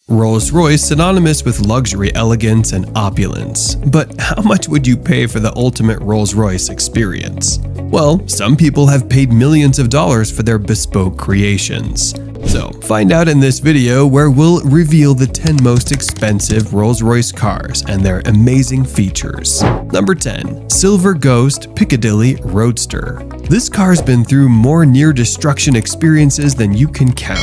Rolls-Royce synonymous with luxury, elegance, and opulence. But how much would you pay for the ultimate Rolls-Royce experience? Well, some people have paid millions of dollars for their bespoke creations. So, find out in this video where we'll reveal the 10 most expensive Rolls-Royce cars and their amazing features. Number 10. Silver Ghost Piccadilly Roadster. This car's been through more near-destruction experiences than you can count.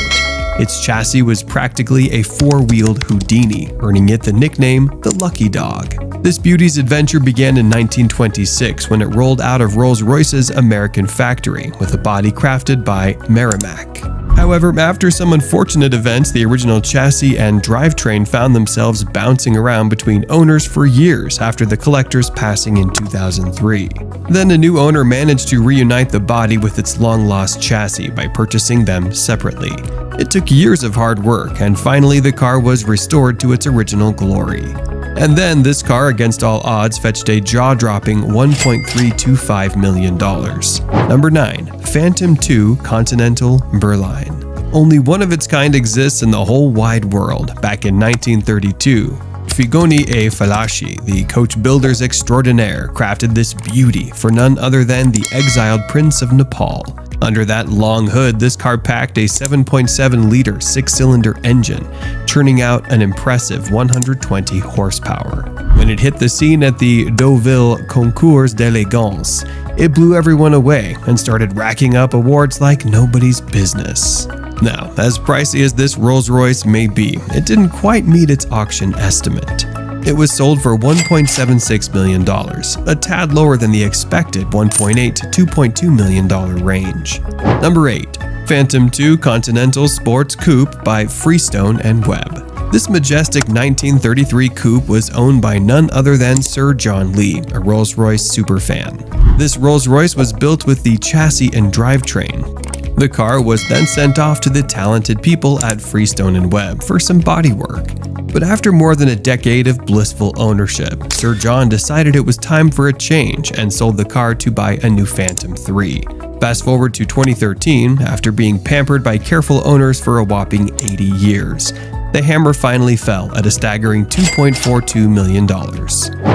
Its chassis was practically a four-wheeled Houdini, earning it the nickname the Lucky Dog. This beauty's adventure began in 1926 when it rolled out of Rolls-Royce's American factory with a body crafted by Merrimack. However, after some unfortunate events, the original chassis and drivetrain found themselves bouncing around between owners for years after the collector's passing in 2003. Then a new owner managed to reunite the body with its long-lost chassis by purchasing them separately. It took years of hard work, and finally the car was restored to its original glory. And then this car, against all odds, fetched a jaw-dropping $1.325 million. Number 9. Phantom 2 Continental Berline. Only one of its kind exists in the whole wide world. Back in 1932, Figoni e Falaschi, the coach builders extraordinaire, crafted this beauty for none other than the exiled Prince of Nepal. Under that long hood, this car packed a 7.7-liter six-cylinder engine, churning out an impressive 120 horsepower. When it hit the scene at the Deauville Concours d'Elegance, it blew everyone away and started racking up awards like nobody's business. Now, as pricey as this Rolls-Royce may be, it didn't quite meet its auction estimate. It was sold for $1.76 million, a tad lower than the expected $1.8 to $2.2 million range. Number 8. Phantom 2 Continental Sports Coupe by Freestone & Webb. This majestic 1933 coupe was owned by none other than Sir John Lee, a Rolls-Royce superfan. This Rolls-Royce was built with the chassis and drivetrain. The car was then sent off to the talented people at Freestone & Webb for some bodywork. But after more than a decade of blissful ownership, Sir John decided it was time for a change and sold the car to buy a new Phantom 3. Fast forward to 2013, after being pampered by careful owners for a whopping 80 years. The hammer finally fell at a staggering $2.42 million.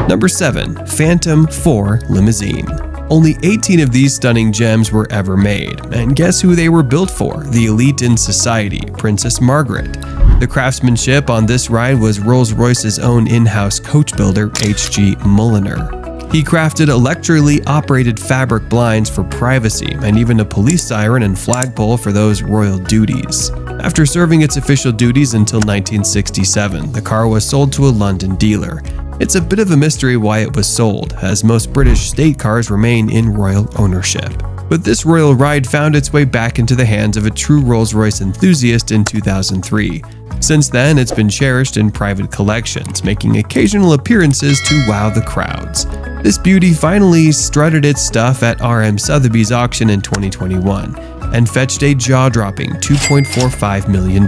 Number 7. Phantom 4 Limousine. Only 18 of these stunning gems were ever made, and guess who they were built for? The elite in society, Princess Margaret. The craftsmanship on this ride was Rolls-Royce's own in-house coach builder, H.G. Mulliner. He crafted electrically operated fabric blinds for privacy and even a police siren and flagpole for those royal duties. After serving its official duties until 1967, the car was sold to a London dealer. It's a bit of a mystery why it was sold, as most British state cars remain in royal ownership. But this royal ride found its way back into the hands of a true Rolls-Royce enthusiast in 2003. Since then, it's been cherished in private collections, making occasional appearances to wow the crowds. This beauty finally strutted its stuff at R.M. Sotheby's auction in 2021 and fetched a jaw-dropping $2.45 million.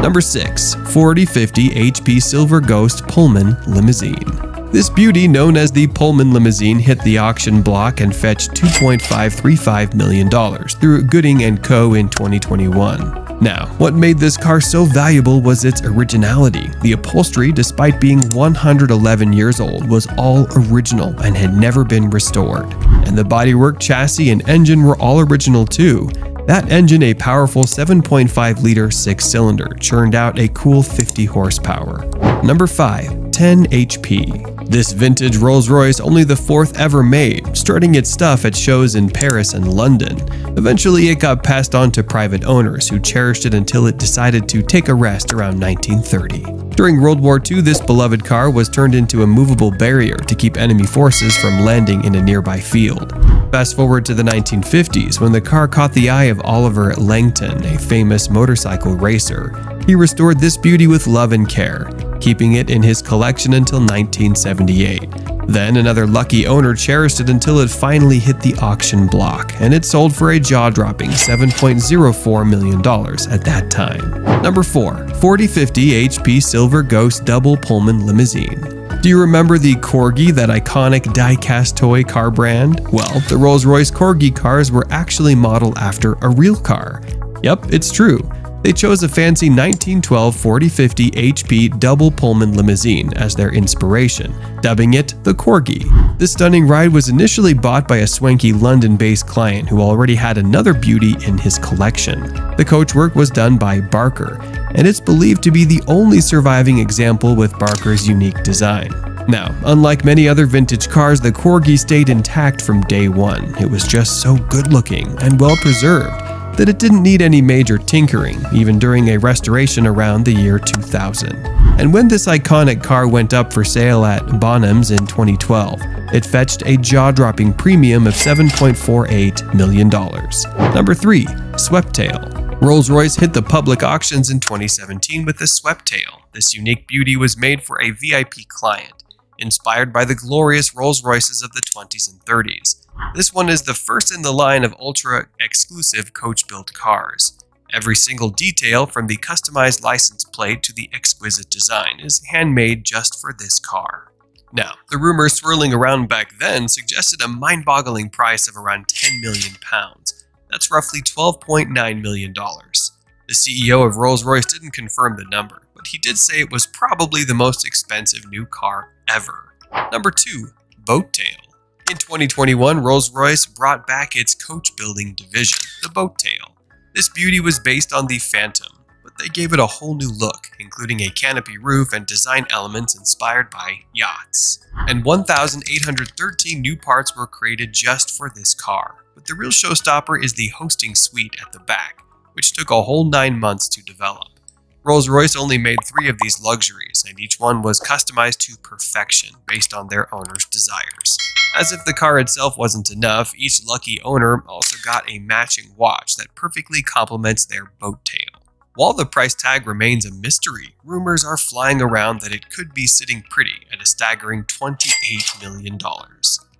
Number 6. 4050 HP Silver Ghost Pullman Limousine. This beauty, known as the Pullman limousine, hit the auction block and fetched $2.535 million through Gooding & Co. in 2021. Now, what made this car so valuable was its originality. The upholstery, despite being 111 years old, was all original and had never been restored. And the bodywork, chassis, and engine were all original too. That engine, a powerful 7.5-liter six-cylinder, churned out a cool 50 horsepower. Number 5. 10 HP. This vintage Rolls-Royce, only the fourth ever made, strutting its stuff at shows in Paris and London. Eventually, it got passed on to private owners who cherished it until it decided to take a rest around 1930. During World War II, this beloved car was turned into a movable barrier to keep enemy forces from landing in a nearby field. Fast forward to the 1950s, when the car caught the eye of Oliver Langton, a famous motorcycle racer. He restored this beauty with love and care, keeping it in his collection until 1978. Then another lucky owner cherished it until it finally hit the auction block, and it sold for a jaw-dropping $7.04 million at that time. Number 4. 4050 HP Silver Ghost Double Pullman Limousine. Do you remember the Corgi, that iconic die-cast toy car brand? Well, the Rolls-Royce Corgi cars were actually modeled after a real car. Yep, it's true. They chose a fancy 1912 4050 HP double Pullman limousine as their inspiration, dubbing it the Corgi. This stunning ride was initially bought by a swanky London-based client who already had another beauty in his collection. The coachwork was done by Barker, and it's believed to be the only surviving example with Barker's unique design. Now, unlike many other vintage cars, the Corgi stayed intact from day one. It was just so good-looking and well-preserved that it didn't need any major tinkering, even during a restoration around the year 2000. And when this iconic car went up for sale at Bonhams in 2012, it fetched a jaw-dropping premium of $7.48 million. Number 3. Sweptail. Rolls-Royce hit the public auctions in 2017 with the Sweptail. This unique beauty was made for a VIP client, inspired by the glorious Rolls-Royces of the 20s and 30s. This one is the first in the line of ultra-exclusive coach-built cars. Every single detail, from the customized license plate to the exquisite design, is handmade just for this car. Now, the rumors swirling around back then suggested a mind-boggling price of around £10 million. That's roughly $12.9 million. The CEO of Rolls-Royce didn't confirm the number, but he did say it was probably the most expensive new car ever. Number 2. Boat Tail. In 2021, Rolls-Royce brought back its coach-building division, the Boat Tail. This beauty was based on the Phantom, but they gave it a whole new look, including a canopy roof and design elements inspired by yachts. And 1,813 new parts were created just for this car. But the real showstopper is the hosting suite at the back, which took a whole 9 months to develop. Rolls-Royce only made 3 of these luxuries, and each one was customized to perfection based on their owner's desires. As if the car itself wasn't enough, each lucky owner also got a matching watch that perfectly complements their boat tail. While the price tag remains a mystery, rumors are flying around that it could be sitting pretty at a staggering $28 million.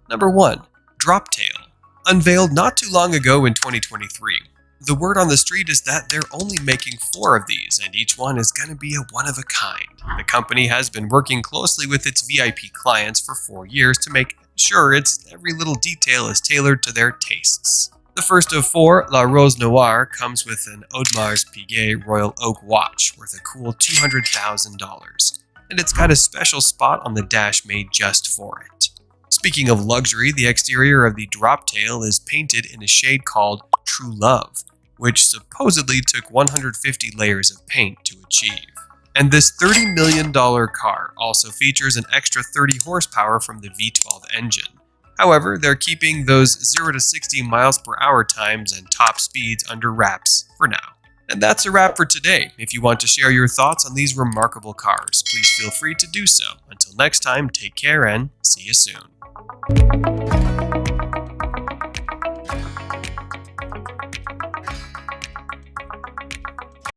Number 1. Drop Tail. Unveiled not too long ago in 2023. The word on the street is that they're only making 4 of these, and each one is going to be a one-of-a-kind. The company has been working closely with its VIP clients for 4 years to make sure every little detail is tailored to their tastes. The first of 4, La Rose Noire, comes with an Audemars Piguet Royal Oak watch worth a cool $200,000, and it's got a special spot on the dash made just for it. Speaking of luxury, the exterior of the Drop Tail is painted in a shade called True Love, which supposedly took 150 layers of paint to achieve. And this $30 million car also features an extra 30 horsepower from the V12 engine. However, they're keeping those 0 to 60 miles per hour times and top speeds under wraps for now. And that's a wrap for today. If you want to share your thoughts on these remarkable cars, please feel free to do so. Until next time, take care and see you soon.